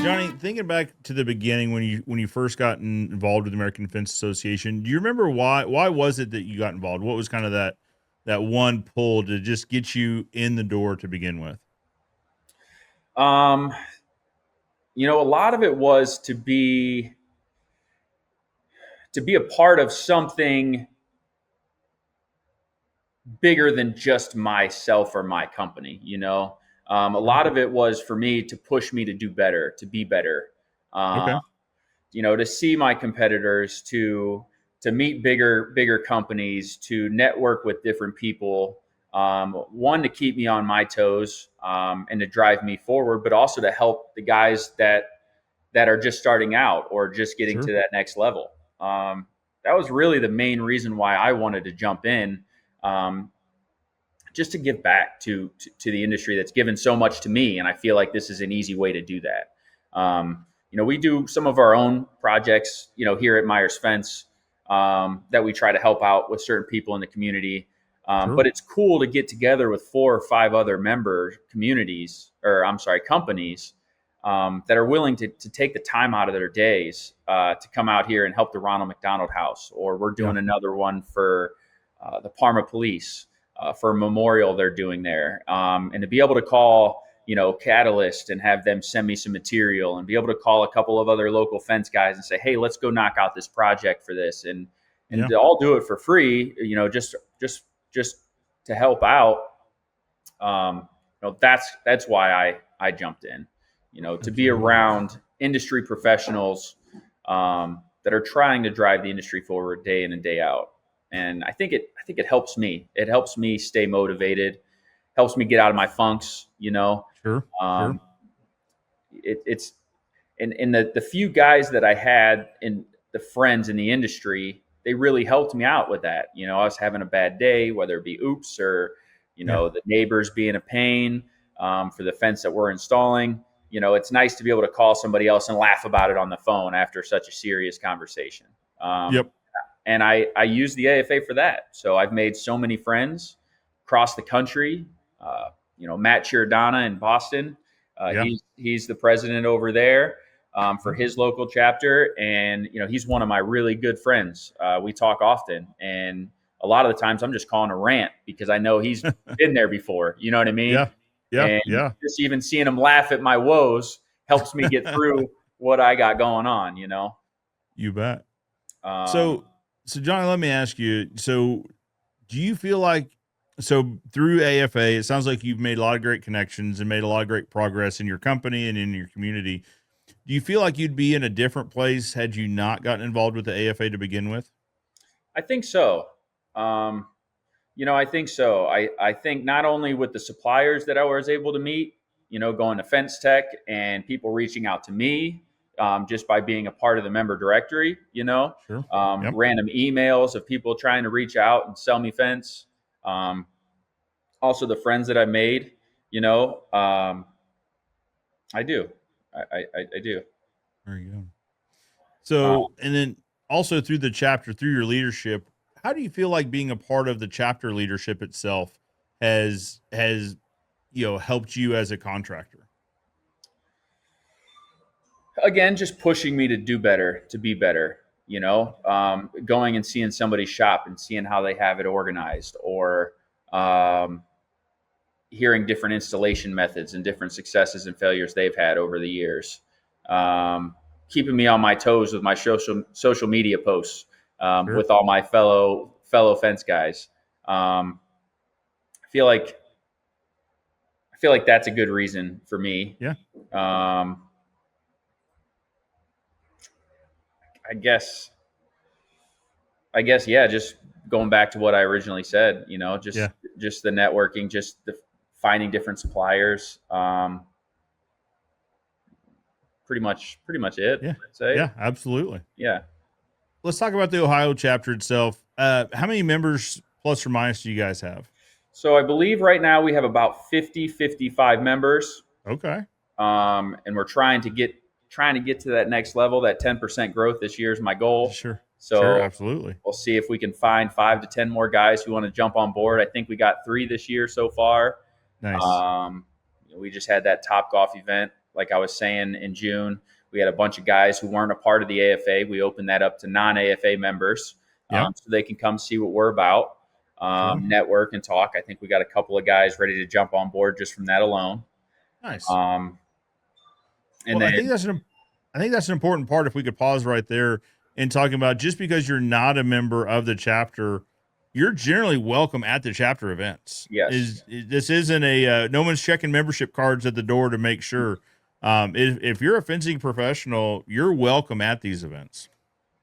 Johnny, thinking back to the beginning when you first got involved with the American Defense Association, do you remember why was it that you got involved? What was kind of that one pull to just get you in the door to begin with? Um, a lot of it was to be a part of something bigger than just myself or my company. A Sure. lot of it was for me to push me to do better, to be better. Uh, Okay. to see my competitors, to meet bigger companies, to network with different people. One, to keep me on my toes, and to drive me forward, but also to help the guys that are just starting out or just getting to Sure. that next level. That was really the main reason why I wanted to jump in, um, just to give back to the industry that's given so much to me, and I feel like this is an easy way to do that. We do some of our own projects, here at Meyers Fence, that we try to help out with certain people in the community. Sure. But it's cool to get together with 4 or 5 other member communities, or I'm sorry, companies, that are willing to take the time out of their days, to come out here and help the Ronald McDonald House, or we're Yeah. doing another one for the Parma Police, for a memorial they're doing there, and to be able to call Catalyst and have them send me some material, and be able to call a couple of other local fence guys and say, hey, let's go knock out this project for this, and Yeah. to all do it for free, just to help out. That's why I jumped in, to be Absolutely. around industry professionals, that are trying to drive the industry forward day in and day out. And I think it helps me. It helps me stay motivated, helps me get out of my funks. Sure. Sure. Um, it's and the few guys that I had in the friends in the industry, they really helped me out with that. I was having a bad day, whether it be oops or Yeah. the neighbors being a pain, for the fence that we're installing. It's nice to be able to call somebody else and laugh about it on the phone after such a serious conversation. Um, Yep. and I use the AFA for that. So I've made so many friends across the country. Matt Chirodana in Boston. Yeah. He's the president over there, for his local chapter, and he's one of my really good friends. We talk often, and a lot of the times I'm just calling a rant because I know he's been there before. You know what I mean? Yeah. Yeah. And Yeah. just even seeing him laugh at my woes helps me get through what I got going on. You bet. Um, So so Johnny, let me ask you. So do you feel like through AFA, it sounds like you've made a lot of great connections and made a lot of great progress in your company and in your community. Do you feel like you'd be in a different place had you not gotten involved with the AFA to begin with? I think so. Um, I think so. I think not only with the suppliers that I was able to meet, going to Fence Tech and people reaching out to me, just by being a part of the member directory, Sure. Yep. random emails of people trying to reach out and sell me fence. Um, Also, the friends that I made, I do. I do. There you go. Uh, So, and then also through the chapter, through your leadership, how do you feel like being a part of the chapter leadership itself has helped you as a contractor? Again, just pushing me to do better, to be better. Going and seeing somebody's shop and seeing how they have it organized, or um, hearing different installation methods and different successes and failures they've had over the years. Um, Keeping me on my toes with my social media posts, Sure. with all my fellow fence guys. Um, I feel like that's a good reason for me. Yeah. Um, I guess yeah, just going back to what I originally said, Yeah. just the networking, just the finding different suppliers. Pretty much it, Yeah. I'd say. Yeah. Absolutely. Yeah. Let's talk about the Ohio chapter itself. How many members plus or minus do you guys have? So I believe right now we have about 50-55 members. Okay. And we're trying to get to that next level. That 10% growth this year is my goal. Sure. Sure. So Absolutely. we'll see if we can find 5 to 10 more guys who want to jump on board. I think we got 3 this year so far. Nice. Um, we just had that Top Golf event, like I was saying, in June, we had a bunch of guys who weren't a part of the AFA. We opened that up to non-AFA members, Yeah. so they can come see what we're about, Sure. network and talk. I think we got a couple of guys ready to jump on board just from that alone. Nice. Um, and Well, then I think that's an important part. If we could pause right there and talking about, just because you're not a member of the chapter, you're generally welcome at the chapter events. yes, This isn't no one's checking membership cards at the door to make sure. If you're a fencing professional, you're welcome at these events.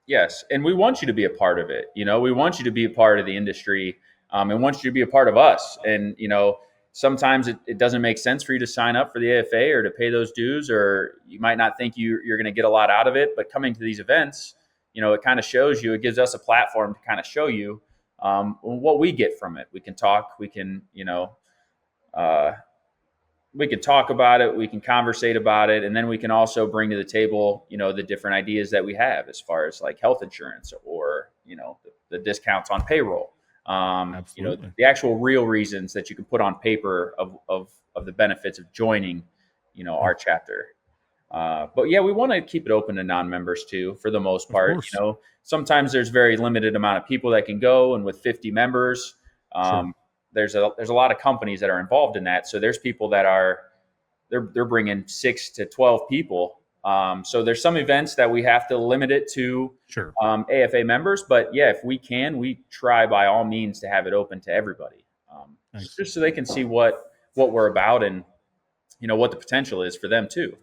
yes, and we want you to be a part of it. We want you to be a part of the industry, and want you to be a part of us. And sometimes it doesn't make sense for you to sign up for the AFA or to pay those dues, or you might not think you're going to get a lot out of it. But coming to these events, it kind of shows you. It gives us a platform to kind of show you what we get from it. We can talk. Uh, we can talk about it, we can conversate about it, and then we can also bring to the table, the different ideas that we have as far as like health insurance, or the discounts on payroll. Absolutely. The actual real reasons that you can put on paper of the benefits of joining, our chapter. But yeah, we want to keep it open to non-members too, for the most Of part. course. Sometimes there's very limited amount of people that can go, and with 50 members, Sure. there's a lot of companies that are involved in that. So there's people that they're bringing 6 to 12 people. So there's some events that we have to limit it to Sure. AFA members, but yeah, if we can, we try by all means to have it open to everybody, Nice. just so they can see what we're about, and what the potential is for them too.